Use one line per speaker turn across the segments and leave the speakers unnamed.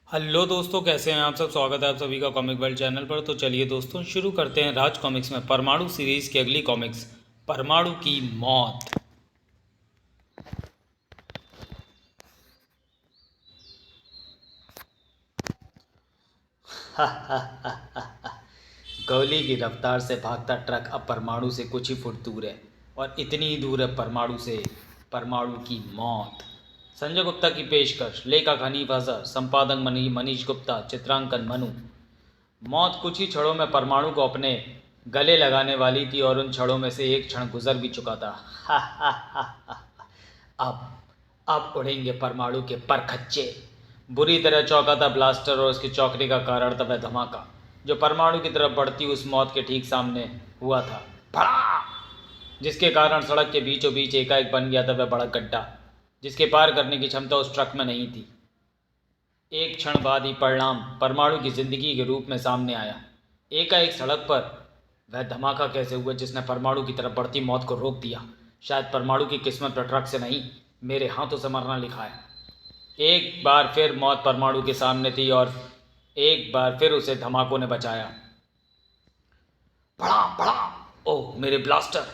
Hello दोस्तों, कैसे हैं आप सब। स्वागत है आप सभी का कॉमिक वर्ल्ड चैनल पर। तो चलिए दोस्तों शुरू करते हैं राज कॉमिक्स में परमाणु सीरीज की अगली कॉमिक्स, परमाणु की मौत। गोली की रफ्तार से भागता ट्रक अब परमाणु से कुछ ही फुट दूर है, और इतनी ही दूर है परमाणु से परमाणु की मौत। संजय गुप्ता की पेशकश, लेखक हनीफ अजहर, संपादक मनीष गुप्ता, चित्रांकन मनु। मौत कुछ ही क्षणों में परमाणु को अपने गले लगाने वाली थी, और उन क्षणों में से एक क्षण गुजर भी चुका था। अब अब उड़ेंगे परमाणु के परखच्चे। बुरी तरह चौंका था ब्लास्टर, और उसके चौंकने का कारण था वह धमाका जो परमाणु की तरफ बढ़ती उस मौत के ठीक सामने हुआ था। भड़ा! जिसके कारण सड़क के बीचों बीच एकाएक बन गया था वह बड़ा गड्ढा, जिसके पार करने की क्षमता उस ट्रक में नहीं थी। एक क्षण बाद ही परिणाम परमाणु की जिंदगी के रूप में सामने आया। एकाएक सड़क पर वह धमाका कैसे हुआ जिसने परमाणु की तरफ बढ़ती मौत को रोक दिया। शायद परमाणु की किस्मत पर ट्रक से नहीं, मेरे हाथों से मरना लिखा है। एक बार फिर मौत परमाणु के सामने थी, और एक बार फिर उसे धमाकों ने बचाया। बड़ा बड़ा, ओह मेरे ब्लास्टर!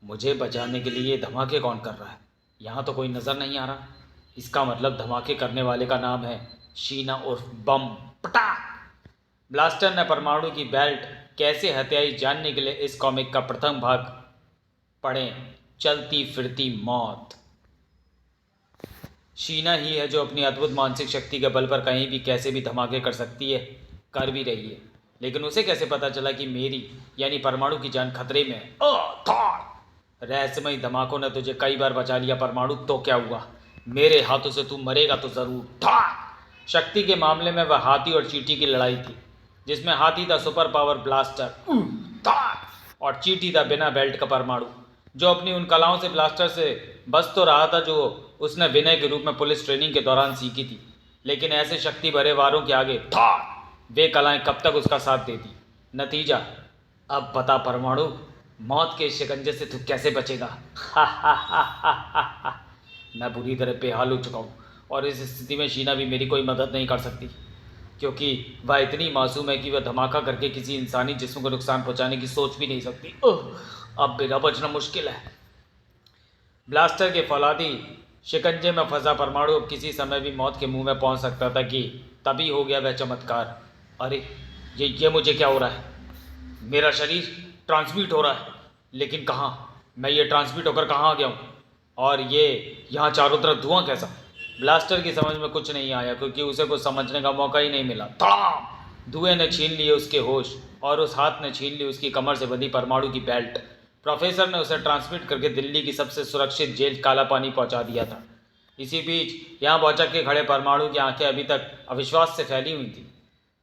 मुझे बचाने के लिए ये धमाके कौन कर रहा है? यहाँ तो कोई नज़र नहीं आ रहा। इसका मतलब धमाके करने वाले का नाम है शीना उर्फ बम। पटाक! ब्लास्टर ने परमाणु की बेल्ट कैसे हत्याई जानने के लिए इस कॉमिक का प्रथम भाग पढ़ें, चलती फिरती मौत। शीना ही है जो अपनी अद्भुत मानसिक शक्ति के बल पर कहीं भी कैसे भी धमाके कर सकती है, कर भी रही है। लेकिन उसे कैसे पता चला कि मेरी यानी परमाणु की जान खतरे में है? रहस्यमय धमाकों ने तुझे कई बार बचा लिया परमाणु, तो क्या हुआ? मेरे हाथों से तू मरेगा तो जरूर। शक्ति के मामले में वह हाथी और चींटी की लड़ाई थी, जिसमें हाथी था सुपर पावर ब्लास्टर और चींटी था बिना बेल्ट का परमाणु, जो अपनी उन कलाओं से ब्लास्टर से बच तो रहा था जो उसने विनय के रूप में पुलिस ट्रेनिंग के दौरान सीखी थी। लेकिन ऐसे शक्ति भरे वारों के आगे वे कलाएं कब तक उसका साथ देती? नतीजा, अब बता परमाणु, मौत के शिकंजे से तू कैसे बचेगा? मैं बुरी तरह बेहाल हो चुका हूँ, और इस स्थिति में शीना भी मेरी कोई मदद नहीं कर सकती, क्योंकि वह इतनी मासूम है कि वह धमाका करके किसी इंसानी जिस्म को नुकसान पहुंचाने की सोच भी नहीं सकती। अब मेरा बचना मुश्किल है। ब्लास्टर के फौलादी शिकंजे में फंसा परमाणु अब किसी समय भी मौत के मुंह में पहुंच सकता था कि तभी हो गया वह चमत्कार। अरे ये मुझे क्या हो रहा है? मेरा शरीर ट्रांसमिट हो रहा है, लेकिन कहाँ? मैं ये ट्रांसमिट होकर कहाँ आ गया हूँ? और ये यहाँ चारों तरफ धुआं कैसा? ब्लास्टर की समझ में कुछ नहीं आया, क्योंकि उसे कुछ समझने का मौका ही नहीं मिला। धड़ाम! धुएं ने छीन लिए उसके होश, और उस हाथ ने छीन ली उसकी कमर से बंधी परमाणु की बेल्ट। प्रोफेसर ने उसे ट्रांसमिट करके दिल्ली की सबसे सुरक्षित जेल काला पानी पहुंचा दिया था। इसी बीच यहाँ भौचक के खड़े परमाणु की आंखें अभी तक अविश्वास से फैली हुई थी।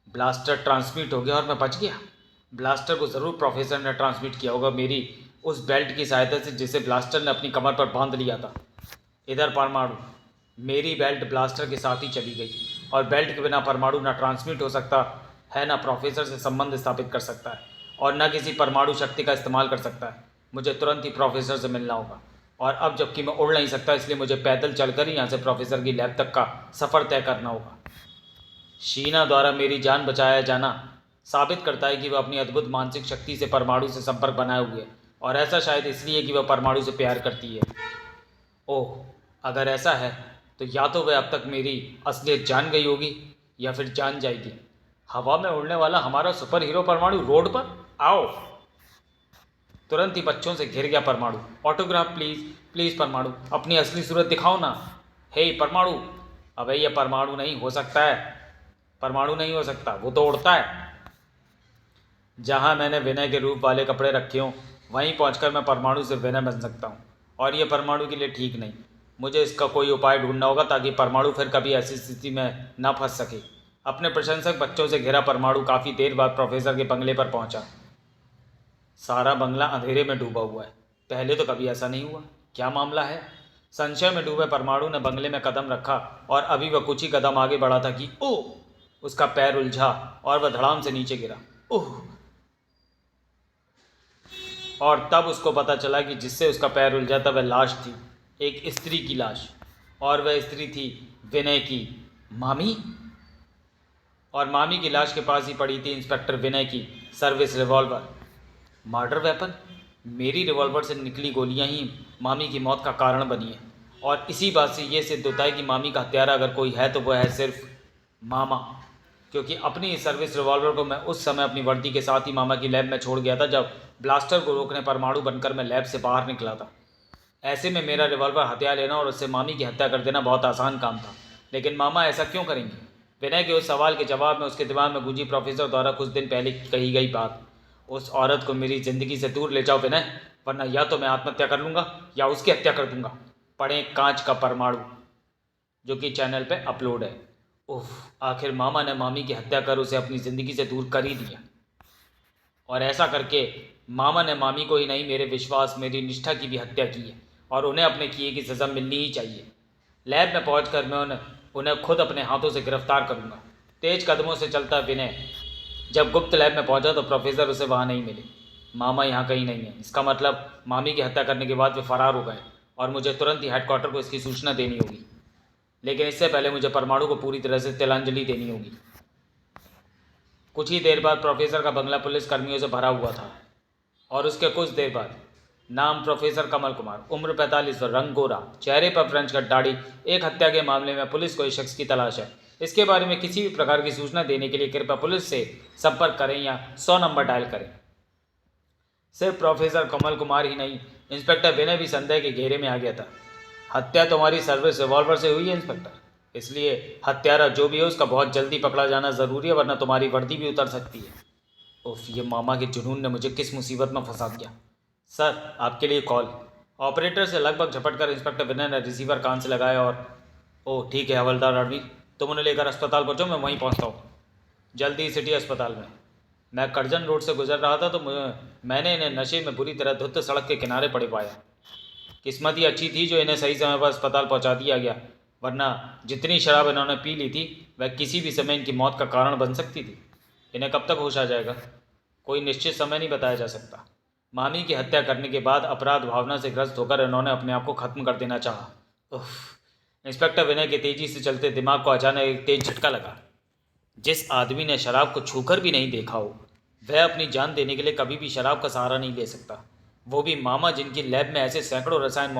ब्लास्टर ट्रांसमिट हो गया और मैं बच गया। ब्लास्टर को ज़रूर प्रोफेसर ने ट्रांसमिट किया होगा मेरी उस बेल्ट की सहायता से, जिसे ब्लास्टर ने अपनी कमर पर बांध लिया था। इधर परमाणु, मेरी बेल्ट ब्लास्टर के साथ ही चली गई, और बेल्ट के बिना परमाणु ना ट्रांसमिट हो सकता है, ना प्रोफेसर से संबंध स्थापित कर सकता है, और न किसी परमाणु शक्ति का इस्तेमाल कर सकता है। मुझे तुरंत ही प्रोफेसर से मिलना होगा, और अब जबकि मैं उड़ नहीं सकता, इसलिए मुझे पैदल चलकर ही यहाँ से प्रोफेसर की लैब तक का सफ़र तय करना होगा। शीना द्वारा मेरी जान बचाया जाना साबित करता है कि वह अपनी अद्भुत मानसिक शक्ति से परमाणु से संपर्क बनाए हुए है, और ऐसा शायद इसलिए कि वह परमाणु से प्यार करती है। ओह, अगर ऐसा है तो या तो वह अब तक मेरी असलियत जान गई होगी, या फिर जान जाएगी। हवा में उड़ने वाला हमारा सुपर हीरो परमाणु रोड पर आओ! तुरंत ही बच्चों से घिर गया परमाणु। ऑटोग्राफ प्लीज़, प्लीज़ परमाणु, अपनी असली सूरत दिखाओ ना। हे परमाणु! अबे ये परमाणु नहीं हो सकता है, परमाणु नहीं हो सकता, वो तो उड़ता है। जहाँ मैंने विनय के रूप वाले कपड़े रखे हों, वहीं पहुंचकर मैं परमाणु से विनय बन सकता हूँ, और ये परमाणु के लिए ठीक नहीं। मुझे इसका कोई उपाय ढूंढना होगा ताकि परमाणु फिर कभी ऐसी स्थिति में न फंस सके। अपने प्रशंसक बच्चों से घिरा परमाणु काफ़ी देर बाद प्रोफेसर के बंगले पर पहुंचा। सारा बंगला अंधेरे में डूबा हुआ है। पहले तो कभी ऐसा नहीं हुआ। क्या मामला है? संशय में डूबे परमाणु ने बंगले में कदम रखा, और अभी वह कुछ ही कदम आगे बढ़ा था कि ओह! उसका पैर उलझा और वह धड़ाम से नीचे गिरा। ओह! और तब उसको पता चला कि जिससे उसका पैर उलझा था वह लाश थी, एक स्त्री की लाश, और वह स्त्री थी विनय की मामी। और मामी की लाश के पास ही पड़ी थी इंस्पेक्टर विनय की सर्विस रिवॉल्वर। Murder weapon? मेरी रिवॉल्वर से निकली गोलियां ही मामी की मौत का कारण बनी है, और इसी बात से ये सिद्ध होता है कि मामी का हत्यारा अगर कोई है तो वह है सिर्फ मामा, क्योंकि अपनी इस सर्विस रिवॉल्वर को मैं उस समय अपनी वर्दी के साथ ही मामा की लैब में छोड़ गया था जब ब्लास्टर को रोकने परमाणु बनकर मैं लैब से बाहर निकला था। ऐसे में मेरा रिवॉल्वर हथियार लेना और उससे मामी की हत्या कर देना बहुत आसान काम था, लेकिन मामा ऐसा क्यों करेंगे? विनय के उस सवाल के जवाब में उसके दिमाग में गूंजी प्रोफेसर द्वारा कुछ दिन पहले कही गई बात, उस औरत को मेरी ज़िंदगी से दूर ले जाओ विनय, वरना या तो मैं आत्महत्या कर लूँगा या उसकी हत्या कर दूंगा। पढ़ें कांच का परमाणु, जो कि चैनल पे अपलोड है। उफ, आखिर मामा ने मामी की हत्या कर उसे अपनी ज़िंदगी से दूर कर ही दिया, और ऐसा करके मामा ने मामी को ही नहीं मेरे विश्वास, मेरी निष्ठा की भी हत्या की है, और उन्हें अपने किए की सज़ा मिलनी ही चाहिए। लैब में पहुंचकर मैं उन्हें खुद अपने हाथों से गिरफ्तार करूंगा। तेज कदमों से चलता विनय जब गुप्त लैब में पहुंचा तो प्रोफेसर उसे वहां नहीं मिले। मामा यहाँ कहीं नहीं है, इसका मतलब मामी की हत्या करने के बाद वे फरार हो गए, और मुझे तुरंत ही हेडक्वार्टर को इसकी सूचना देनी होगी। लेकिन इससे पहले मुझे परमाणु को पूरी तरह से तिलांजलि देनी होगी। कुछ ही देर बाद प्रोफेसर का बंगला पुलिस कर्मियों से भरा हुआ था, और उसके कुछ देर बाद नाम प्रोफेसर कमल कुमार, उम्र 45 वर्ष, रंग गोरा, चेहरे पर फ्रेंच कट दाढ़ी। एक हत्या के मामले में पुलिस को इस शख्स की तलाश है। इसके बारे में किसी भी प्रकार की सूचना देने के लिए कृपया पुलिस से संपर्क करें या 100 नंबर डायल करें। सिर्फ प्रोफेसर कमल कुमार ही नहीं, इंस्पेक्टर विनय भी संदेह के घेरे में आ गया था। हत्या तुम्हारी सर्विस रिवॉल्वर से हुई है इंस्पेक्टर, इसलिए हत्यारा जो भी है उसका बहुत जल्दी पकड़ा जाना ज़रूरी है, वरना तुम्हारी वर्दी भी उतर सकती है। उफ, ये मामा के जुनून ने मुझे किस मुसीबत में फंसा दिया। सर, आपके लिए कॉल। ऑपरेटर से लगभग झपटकर इंस्पेक्टर विनय ने रिसीवर कान से लगाया और ओह ठीक है हवलदार रणवीर, तुम उन्हें लेकर अस्पताल पहुँचो, मैं वहीं पहुँचता हूँ जल्दी सिटी अस्पताल में। मैं करजन रोड से गुजर रहा था तो मैंने इन्हें नशे में बुरी तरह धुत सड़क के किनारे पड़े पाया। किस्मत ही अच्छी थी जो इन्हें सही समय पर अस्पताल पहुँचा दिया गया, वरना जितनी शराब इन्होंने पी ली थी वह किसी भी समय इनकी मौत का कारण बन सकती थी। इन्हें कब तक होश आ जाएगा, कोई निश्चित समय नहीं बताया जा सकता। मामी की हत्या करने के बाद अपराध भावना से ग्रस्त होकर इन्होंने अपने आप को खत्म कर देना चाहा। उफ, इंस्पेक्टर विनय के तेजी से चलते दिमाग को अचानक एक तेज झटका लगा। जिस आदमी ने शराब को छूकर भी नहीं देखा हो, वह अपनी जान देने के लिए कभी भी शराब का सहारा नहीं ले सकता, वो भी मामा जिनकी लैब में ऐसे सैकड़ों रसायन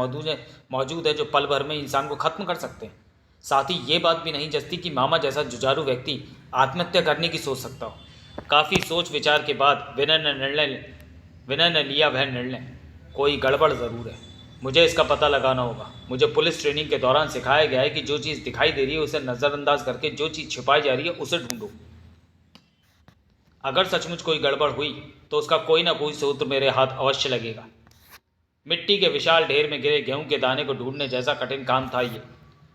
मौजूद है जो पल भर में इंसान को खत्म कर सकते हैं। साथ ही ये बात भी नहीं जचती कि मामा जैसा जुझारू व्यक्ति आत्महत्या करने की सोच सकता हो। काफ़ी सोच विचार के बाद विनय ने लिया वह निर्णय, कोई गड़बड़ ज़रूर है, मुझे इसका पता लगाना होगा। मुझे पुलिस ट्रेनिंग के दौरान सिखाया गया है कि जो चीज़ दिखाई दे रही है उसे नज़रअंदाज करके जो चीज़ छिपाई जा रही है उसे ढूंढो। अगर सचमुच कोई गड़बड़ हुई तो उसका कोई ना कोई सूत्र मेरे हाथ अवश्य लगेगा। मिट्टी के विशाल ढेर में गिरे गेहूं के दाने को ढूंढने जैसा कठिन काम था ये,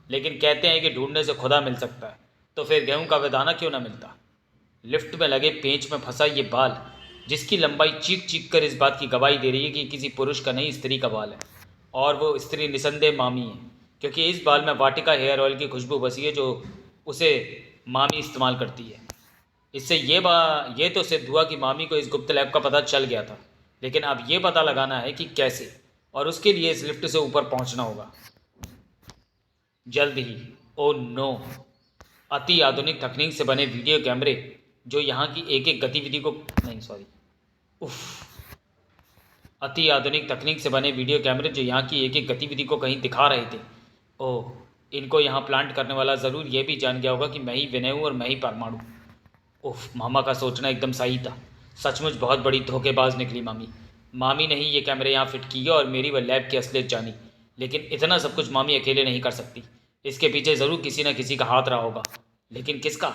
लेकिन कहते हैं कि ढूंढने से खुदा मिल सकता है, तो फिर गेहूं का वह दाना क्यों ना मिलता। लिफ्ट में लगे पेंच में फंसा ये बाल, जिसकी लंबाई चीख चीख कर इस बात की गवाही दे रही है कि किसी पुरुष का नहीं स्त्री का बाल है, और वो स्त्री निसंदेह मामी है, क्योंकि इस बाल में वाटिका हेयर ऑयल की खुशबू बसी है जो उसे मामी इस्तेमाल करती है। इससे ये तो सिद्ध हुआ कि मामी को इस गुप्त लैब का पता चल गया था, लेकिन अब ये पता लगाना है कि कैसे, और उसके लिए इस लिफ्ट से ऊपर पहुंचना होगा जल्द ही। ओ नो, अति आधुनिक तकनीक से बने वीडियो कैमरे जो यहाँ की एक एक गतिविधि को अति आधुनिक तकनीक से बने वीडियो कैमरे जो यहाँ की एक एक गतिविधि को कहीं दिखा रहे थे। ओह, इनको यहाँ प्लांट करने वाला ज़रूर ये भी जान गया होगा कि मैं ही विनय हूँ और मैं ही परमाणु। उफ, मामा का सोचना एकदम सही था। सचमुच बहुत बड़ी धोखेबाज निकली मामी ने ही ये कैमरे यहाँ फिट किए और मेरी व लैब की असलियत जानी। लेकिन इतना सब कुछ मामी अकेले नहीं कर सकती, इसके पीछे ज़रूर किसी न किसी का हाथ रहा होगा, लेकिन किसका?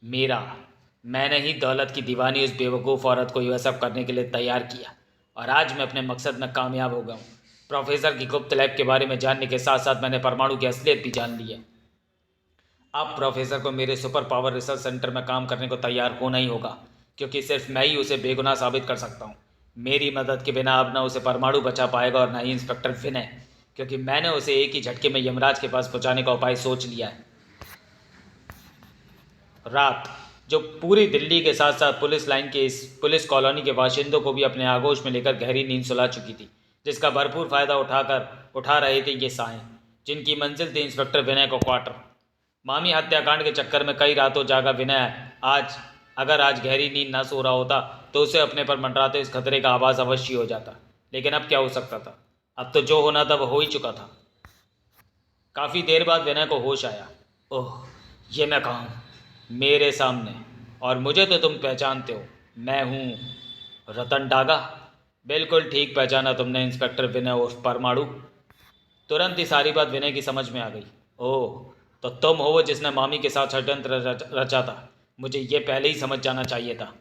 मेरा। मैंने ही दौलत की दीवानी उस बेवकूफ़ औरत को यह सब करने के लिए तैयार किया, और आज मैं अपने मकसद में कामयाब हो गया हूँ। प्रोफेसर की गुप्त लैब के बारे में जानने के साथ साथ मैंने परमाणु की असलियत भी जान ली है। अब प्रोफेसर को मेरे सुपर पावर रिसर्च सेंटर में काम करने को तैयार होना ही होगा, क्योंकि सिर्फ मैं ही उसे बेगुनाह साबित कर सकता हूँ। मेरी मदद के बिना अब ना उसे परमाणु बचा पाएगा और ना ही इंस्पेक्टर विनय, क्योंकि मैंने उसे एक ही झटके में यमराज के पास पहुँचाने का उपाय सोच लिया है। रात जो पूरी दिल्ली के साथ साथ पुलिस लाइन के इस पुलिस कॉलोनी के बाशिंदों को भी अपने आगोश में लेकर गहरी नींद सुला चुकी थी, जिसका भरपूर फ़ायदा उठा रहे थे ये साएं, जिनकी मंजिल थी इंस्पेक्टर विनय का क्वार्टर। मामी हत्याकांड के चक्कर में कई रातों जागा विनय आज गहरी नींद ना सो रहा होता तो उसे अपने पर मंडराते इस खतरे का आभास अवश्य हो जाता। लेकिन अब क्या हो सकता था? अब तो जो होना था वो हो ही चुका था। काफ़ी देर बाद विनय को होश आया। ओह, ये मैं कहाँ हूँ? मेरे सामने। और मुझे तो तुम पहचानते हो, मैं हूँ रतन डागा। बिल्कुल ठीक पहचाना तुमने, इंस्पेक्टर विनय उर्फ परमाणु। तुरंत ही सारी बात विनय की समझ में आ गई। ओह, तो तुम हो वो जिसने मामी के साथ षड्यंत्र रचा था। मुझे ये पहले ही समझ जाना चाहिए था।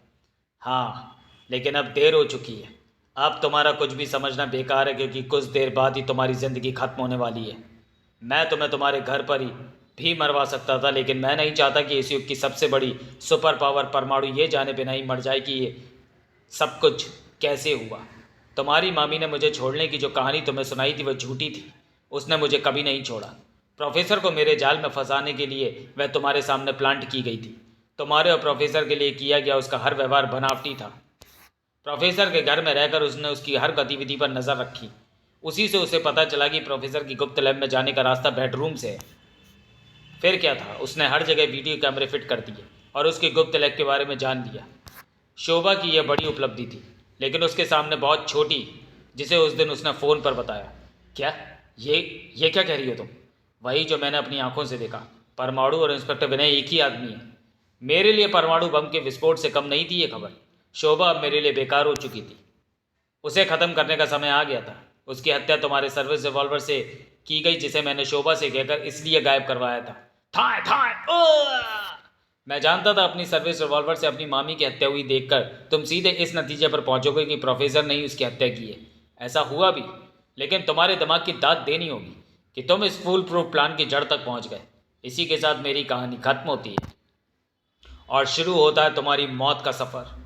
हाँ, लेकिन अब देर हो चुकी है। अब तुम्हारा कुछ भी समझना बेकार है, क्योंकि कुछ देर बाद ही तुम्हारी ज़िंदगी खत्म होने वाली है। मैं तुम्हें तुम्हारे घर पर ही भी मरवा सकता था, लेकिन मैं नहीं चाहता कि इस युग की सबसे बड़ी सुपर पावर परमाणु ये जाने बिना ही मर जाए कि ये सब कुछ कैसे हुआ। तुम्हारी मामी ने मुझे छोड़ने की जो कहानी तुम्हें सुनाई थी वह झूठी थी। उसने मुझे कभी नहीं छोड़ा। प्रोफेसर को मेरे जाल में फंसाने के लिए वह तुम्हारे सामने प्लांट की गई थी। तुम्हारे और प्रोफेसर के लिए किया गया उसका हर व्यवहार बनावटी था। प्रोफेसर के घर में रहकर उसने उसकी हर गतिविधि पर नज़र रखी। उसी से उसे पता चला कि प्रोफेसर की गुप्त लैब में जाने का रास्ता बेडरूम से है। फिर क्या था, उसने हर जगह वीडियो कैमरे फिट कर दिए और उसकी गुप्त लैब के बारे में जान लिया। शोभा की यह बड़ी उपलब्धि थी, लेकिन उसके सामने बहुत छोटी, जिसे उस दिन उसने फ़ोन पर बताया। क्या? ये क्या कह रही हो तुम? वही जो मैंने अपनी आंखों से देखा। परमाणु और इंस्पेक्टर विनय एक ही आदमी है। मेरे लिए परमाणु बम के विस्फोट से कम नहीं थी ये खबर। शोभा अब मेरे लिए बेकार हो चुकी थी। उसे ख़त्म करने का समय आ गया था। उसकी हत्या तुम्हारे सर्विस रिवॉल्वर से की गई, जिसे मैंने शोभा से कहकर इसलिए गायब करवाया था। थाए थाए मैं जानता था अपनी सर्विस रिवॉल्वर से अपनी मामी की हत्या हुई देखकर तुम सीधे इस नतीजे पर पहुंचोगे कि प्रोफेसर ने ही उसकी हत्या की है। ऐसा हुआ भी, लेकिन तुम्हारे दिमाग की दाद देनी होगी कि तुम इस फुल प्रूफ प्लान की जड़ तक पहुंच गए। इसी के साथ मेरी कहानी खत्म होती है और शुरू होता है तुम्हारी मौत का सफ़र।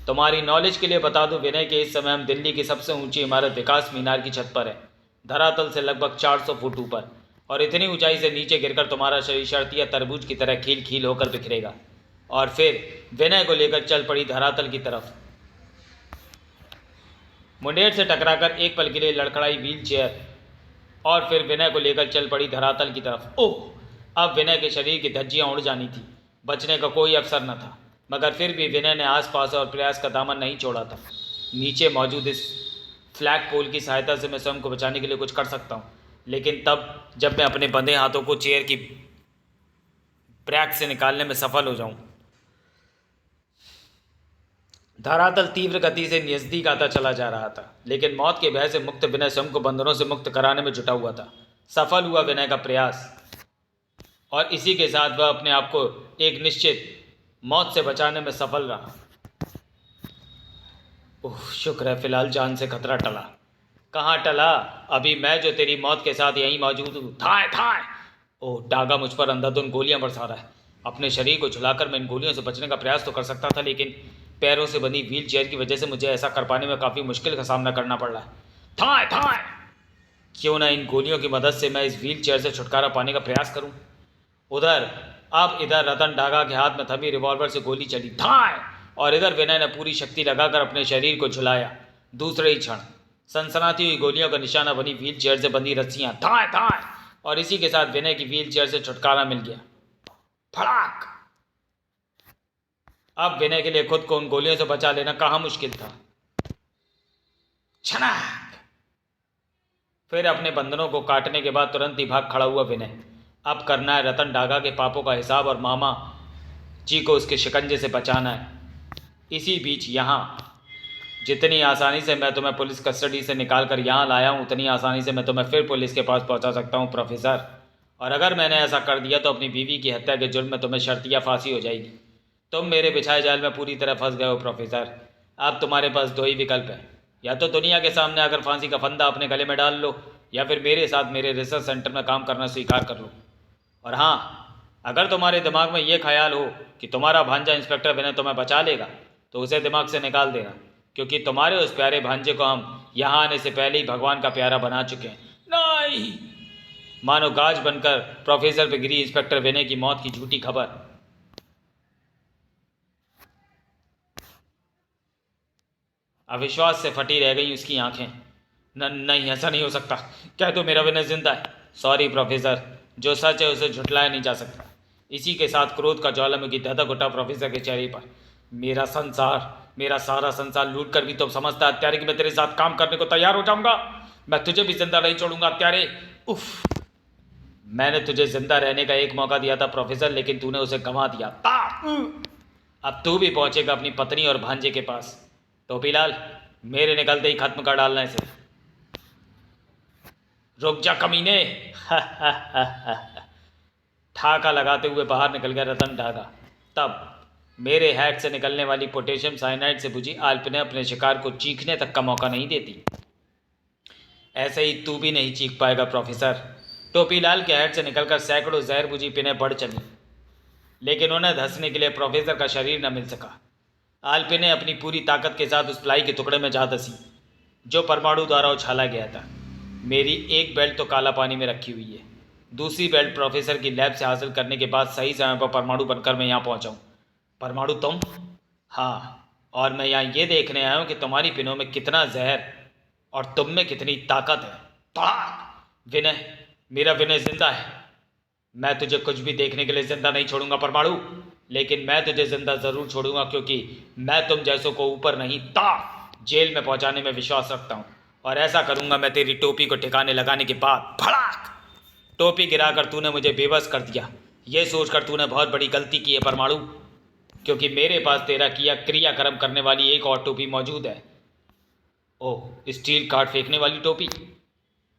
तुम्हारी नॉलेज के लिए बता दूं विनय कि इस समय हम दिल्ली की सबसे ऊंची इमारत विकास मीनार की छत पर है, धरातल से लगभग 400 फुट ऊपर। और इतनी ऊंचाई से नीचे गिरकर तुम्हारा शरीर शर्तिया तरबूज की तरह खील खील होकर बिखरेगा। और फिर विनय को लेकर चल पड़ी धरातल की तरफ। मुंडेर से टकराकर एक पल के लिए लड़खड़ाई व्हील चेयर और फिर विनय को लेकर चल पड़ी धरातल की तरफ। ओह, अब विनय के शरीर की धज्जियां उड़ जानी थी। बचने का कोई अवसर न था, मगर फिर भी विनय ने आसपास और प्रयास का दामन नहीं छोड़ा था। नीचे मौजूद इस फ्लैग पोल की सहायता से मैं स्वयं को बचाने के लिए कुछ कर सकता हूँ, लेकिन तब जब मैं अपने बंधे हाथों को चेयर की ब्रैक से निकालने में सफल हो जाऊं। धरातल तीव्र गति से नजदीक आता चला जा रहा था, लेकिन मौत के भय से मुक्त विनय स्वयं को बंधनों से मुक्त कराने में जुटा हुआ था। सफल हुआ विनय का प्रयास, और इसी के साथ वह अपने आप को एक निश्चित मौत से बचाने में सफल रहा। ओह, शुक्र है फिलहाल जान से खतरा टला। कहाँ टला? अभी मैं जो तेरी मौत के साथ यहीं मौजूद हूँ। थाए थाए ओह, डागा मुझ पर अंधाधुंध गोलियां बरसा रहा है। अपने शरीर को झुलाकर मैं इन गोलियों से बचने का प्रयास तो कर सकता था, लेकिन पैरों से बनी व्हील चेयर की वजह से मुझे ऐसा कर पाने में काफ़ी मुश्किल का सामना करना पड़ रहा है। थाए थाए क्यों ना इन गोलियों की मदद से मैं इस व्हील चेयर से छुटकारा पाने का प्रयास करूं। इधर रतन डागा के हाथ में थमी रिवॉल्वर से गोली चली। थाए और इधर विनय ने पूरी शक्ति लगाकर अपने शरीर को झुलाया। दूसरे ही क्षण सनसनाती हुई गोलियों का निशाना बनी व्हील चेयर से बंधी रस्सियां। थाए थाए और इसी के साथ विनय की व्हील चेयर से छुटकारा मिल गया। फड़ाक! अब विनय के लिए खुद को उन गोलियों से बचा लेना कहाँ मुश्किल था। छनाक! फिर अपने बंधनों को काटने के बाद तुरंत ही भाग खड़ा हुआ विनय। अब करना है रतन डागा के पापों का हिसाब और मामा जी को उसके शिकंजे से बचाना है। इसी बीच यहाँ जितनी आसानी से मैं तुम्हें पुलिस कस्टडी से निकाल कर यहाँ लाया हूँ, उतनी आसानी से मैं तुम्हें फिर पुलिस के पास पहुँचा सकता हूँ प्रोफेसर। और अगर मैंने ऐसा कर दिया तो अपनी बीवी की हत्या के जुर्म में तुम्हें शर्तिया फांसी हो जाएगी। तुम मेरे बिछाए जाल में पूरी तरह फंस गए हो प्रोफेसर। अब तुम्हारे पास दो ही विकल्प है, या तो दुनिया के सामने आकर फांसी का फंदा अपने गले में डाल लो, या फिर मेरे साथ मेरे रिसर्च सेंटर में काम करना स्वीकार कर लो। और हाँ, अगर तुम्हारे दिमाग में ये ख्याल हो कि तुम्हारा भांजा इंस्पेक्टर विनय तुम्हें बचा लेगा, तो उसे दिमाग से निकाल देना, क्योंकि तुम्हारे उस प्यारे भांजे को हम यहाँ आने से पहले ही भगवान का प्यारा बना चुके हैं। नहीं! मानो गाज बनकर प्रोफेसर पे गिरी इंस्पेक्टर विनय की मौत की झूठी खबर। अविश्वास से फटी रह गई उसकी आंखें। नहीं, ऐसा नहीं हो सकता। कह दो मेरा विनय जिंदा है। सॉरी प्रोफेसर, जो सच है उसे झुठलाया नहीं जा सकता। इसी के साथ क्रोध का ज्वालामुखी धधक उठा प्रोफेसर के चेहरे पर। मेरा संसार, मेरा सारा संसार लूट कर भी तो समझता हत्यारे कि मैं तेरे साथ काम करने को तैयार हो जाऊंगा। मैं तुझे भी जिंदा नहीं छोड़ूंगा हत्यारे। उफ, मैंने तुझे जिंदा रहने का एक मौका दिया था प्रोफेसर, लेकिन तूने उसे गंवा दिया। अब तू भी पहुंचेगा अपनी पत्नी और भांजे के पास। टोपीलाल, मेरे निकलते ही खत्म कर डालना इसे। रुक जा कमीने। ठाका लगाते हुए बाहर निकल गया रतन टागा। तब मेरे हैट से निकलने वाली पोटेशियम साइनाइड से बुझी आल्प ने अपने शिकार को चीखने तक का मौका नहीं देती। ऐसे ही तू भी नहीं चीख पाएगा प्रोफेसर। टोपीलाल के हेड से निकलकर सैकड़ों जहर बुझी पिनें बढ़ चली, लेकिन उन्हें धंसने के लिए प्रोफेसर का शरीर न मिल सका। आल्पे ने अपनी पूरी ताकत के साथ उस प्लाई के टुकड़े में जा धंसी जो परमाणु द्वारा उछाला गया था। मेरी एक बेल्ट तो काला पानी में रखी हुई है, दूसरी बेल्ट प्रोफेसर की लैब से हासिल करने के बाद सही समय पर परमाणु बनकर मैं यहाँ पहुँचा हूँ। परमाणु तुम? हाँ, और मैं यहाँ ये देखने आया हूँ कि तुम्हारी पिनों में कितना जहर और तुम में कितनी ताकत है। विनय, मेरा विनय जिंदा है। मैं तुझे कुछ भी देखने के लिए जिंदा नहीं छोड़ूंगा परमाणु, लेकिन मैं तुझे जिंदा जरूर छोड़ूंगा, क्योंकि मैं तुम जैसों को ऊपर नहीं जेल में पहुंचाने में विश्वास रखता हूं। और ऐसा करूंगा मैं तेरी टोपी को ठिकाने लगाने के बाद। भड़ाक! टोपी गिराकर तूने मुझे बेबस कर दिया। ये सोचकर तूने बहुत बड़ी गलती की है परमाणु, क्योंकि मेरे पास तेरा किया क्रियाक्रम करने वाली एक और टोपी मौजूद है। ओह, स्टील कार्ड फेंकने वाली टोपी।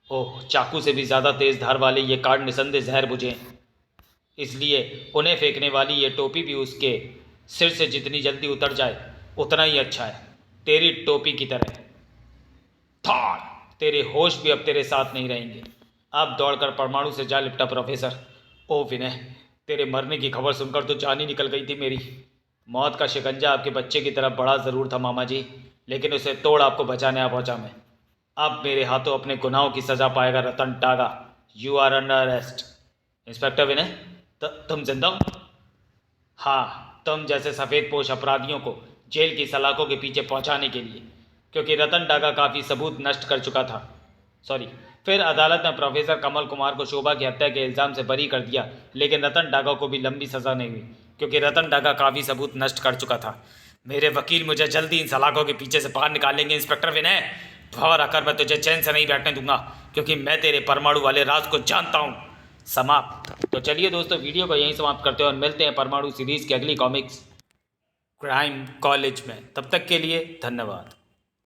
ओह, चाकू से भी ज़्यादा तेज़ धार वाले ये कार्ड निसंदेह जहर बुझे हैं, इसलिए उन्हें फेंकने वाली ये टोपी भी उसके सिर से जितनी जल्दी उतर जाए उतना ही अच्छा है, तेरी टोपी की तरह। थार! तेरे होश भी अब तेरे साथ नहीं रहेंगे। अब दौड़कर परमाणु से जा लिपटा प्रोफेसर। ओ विनय, तेरे मरने की खबर सुनकर तो जान ही निकल गई थी मेरी। मौत का शिकंजा आपके बच्चे की तरफ बड़ा ज़रूर था मामा जी, लेकिन उसे तोड़ आपको बचाने आ पहुँचा मैं। अब मेरे हाथों अपने गुनाहों की सज़ा पाएगा Ratan Taga. You are under arrest. Inspector Vinay, तुम जिंदा हो? हाँ, तुम जैसे सफ़ेद पोश अपराधियों को जेल की सलाखों के पीछे पहुंचाने के लिए, क्योंकि रतन टागा काफ़ी सबूत नष्ट कर चुका था। फिर अदालत ने प्रोफेसर कमल कुमार को शोभा की हत्या के इल्ज़ाम से बरी कर दिया, लेकिन रतन टागा को भी लंबी सज़ा नहीं हुई, क्योंकि रतन टागा काफ़ी सबूत नष्ट कर चुका था। मेरे वकील मुझे जल्दी इन सलाखों के पीछे से बाहर निकालेंगे इंस्पेक्टर विनय, और आकर मैं तुझे चैन से नहीं बैठने दूंगा, क्योंकि मैं तेरे परमाणु वाले राज को जानता हूँ। समाप्त। तो चलिए दोस्तों, वीडियो को यहीं समाप्त करते हैं और मिलते हैं परमाणु सीरीज़ की अगली कॉमिक्स क्राइम कॉलेज में। तब तक के लिए धन्यवाद।